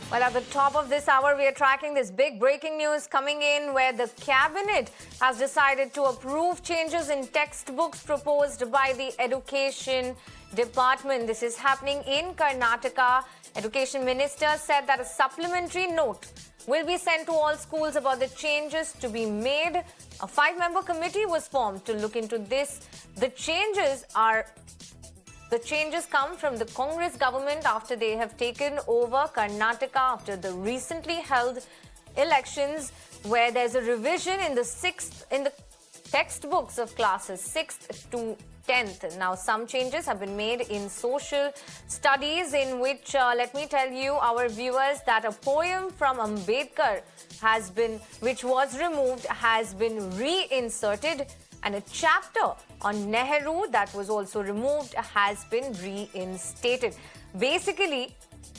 Well, at the top of this hour, we are tracking this big breaking news coming in where the Cabinet has decided to approve changes in textbooks proposed by the Education Department. This is happening in Karnataka. Education Minister said that a supplementary note will be sent to all schools about the changes to be made. A 5-member committee was formed to look into this. The changes come from the Congress government after they have taken over Karnataka after the recently held elections, where there's a revision in the textbooks of classes 6th to 10th. Now, some changes have been made in social studies, in which, let me tell you, our viewers, that a poem from Ambedkar which was removed, has been reinserted, and a chapter on Nehru that was also removed has been reinstated. Basically,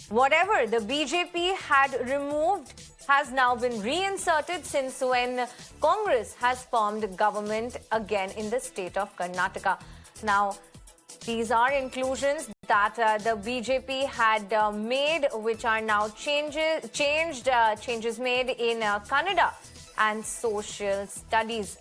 whatever the BJP had removed has now been reinserted since when Congress has formed government again in the state of Karnataka. Now, these are inclusions that the BJP had made, which are now changes made in Kannada and Social Studies.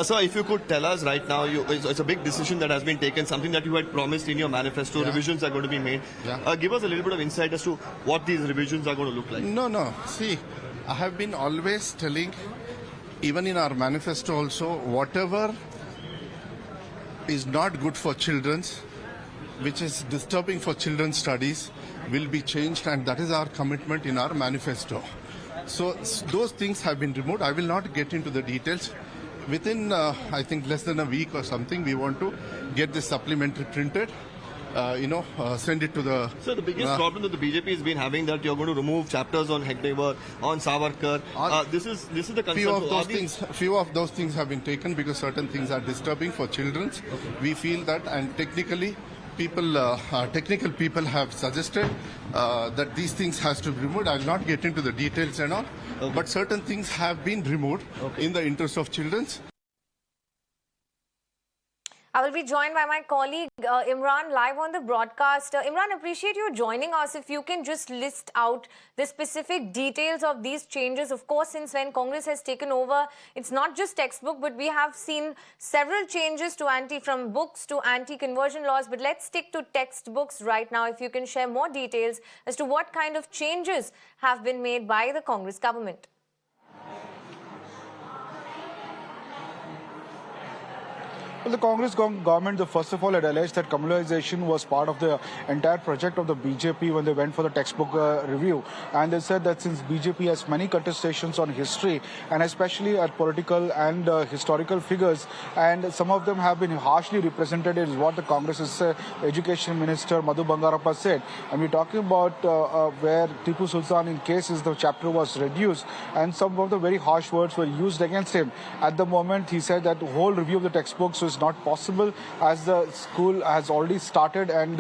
So if you could tell us right now, it's a big decision that has been taken, something that you had promised in your manifesto. Yeah. Revisions are going to be made. Yeah. Give us a little bit of insight as to what these revisions are going to look like. No. See, I have been always telling, even in our manifesto also, whatever is not good for children, which is disturbing for children's studies, will be changed, and that is our commitment in our manifesto. So those things have been removed. I will not get into the details. Within, I think, less than a week or something, we want to get this supplementary printed, send it to the... So the biggest problem that the BJP has been having, that you're going to remove chapters on Hegdewar, on Savarkar. This is the concern. Few of those things have been taken because certain things are disturbing for children. Okay. We feel that, and technical people have suggested that these things has to be removed. I will not get into the details and all, okay, but certain things have been removed, okay, in the interest of children. I will be joined by my colleague Imran live on the broadcast. Imran, appreciate you joining us. If you can just list out the specific details of these changes. Of course, since when Congress has taken over, it's not just textbook, but we have seen several changes to from books to anti-conversion laws. But let's stick to textbooks right now. If you can share more details as to what kind of changes have been made by the Congress government. Well, the Congress government, first of all, had alleged that communalization was part of the entire project of the BJP when they went for the textbook review. And they said that since BJP has many contestations on history, and especially at political and historical figures, and some of them have been harshly represented, is what the Congress's Education Minister Madhu Bangarappa said. And we're talking about where Tipu Sultan, in cases, the chapter was reduced, and some of the very harsh words were used against him. At the moment, he said that the whole review of the textbooks was not possible, as the school has already started and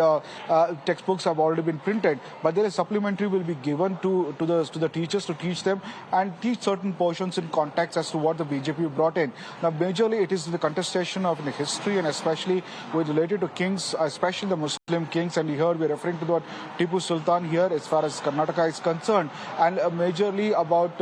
textbooks have already been printed. But there is supplementary will be given to the teachers to teach them and teach certain portions in context as to what the BJP brought in. Now, majorly it is the contestation of the history, and especially with related to kings, especially the Muslim kings. And here we're referring to what Tipu Sultan here, as far as Karnataka is concerned, and majorly about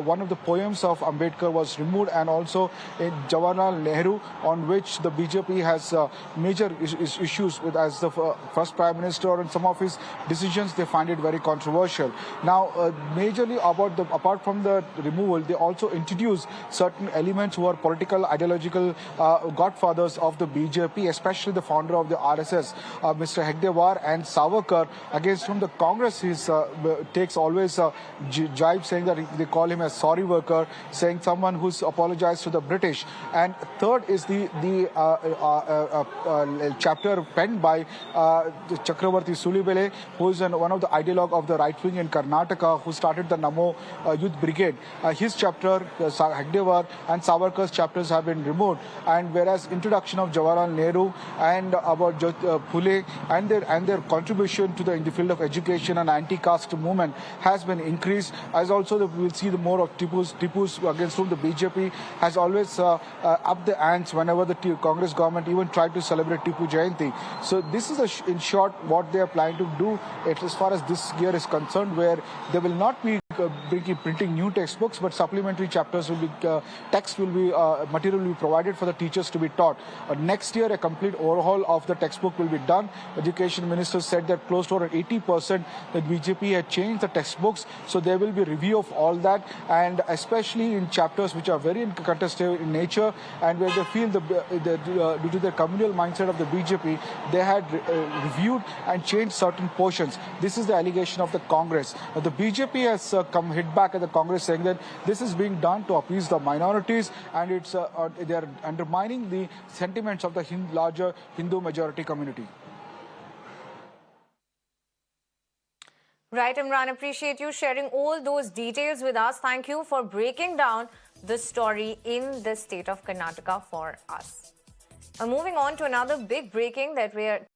one of the poems of Ambedkar was removed, and also in Jawaharlal Nehru, on which the BJP has major issues with as the first Prime Minister, and some of his decisions they find it very controversial. Now, majorly apart from the removal, they also introduce certain elements who are political, ideological godfathers of the BJP, especially the founder of the RSS, Mr. Hegdewar, and Savarkar, against whom the Congress takes always jibe, saying that they call him a sorry worker, saying someone who's apologized to the British. And third is the chapter penned by Chakravarti Sulibele, who is one of the ideologue of the right wing in Karnataka, who started the Namo Youth Brigade. His chapter, Hegdewar and Savarkar's chapters have been removed, and whereas introduction of Jawaharlal Nehru and about Phule and their contribution to in the field of education and anti-caste movement has been increased, as also we will see the more of Tipu's against whom the BJP has always upped the ants whenever the the Congress government even tried to celebrate Tipu Jayanti. So this is, in short, what they are planning to do as far as this year is concerned, where they will not be printing new textbooks, but supplementary chapters will be, material will be provided for the teachers to be taught. Next year, a complete overhaul of the textbook will be done. Education Minister said that close to around 80% that BJP had changed the textbooks, so there will be review of all that, and especially in chapters which are very contested in nature and where they feel due to the communal mindset of the BJP, they had reviewed and changed certain portions. This is the allegation of the Congress. The BJP has hit back at the Congress, saying that this is being done to appease the minorities, and they are undermining the sentiments of the larger Hindu majority community. Right, Imran, appreciate you sharing all those details with us. Thank you for breaking down the story in the state of Karnataka for us. Moving on to another big breaking that we are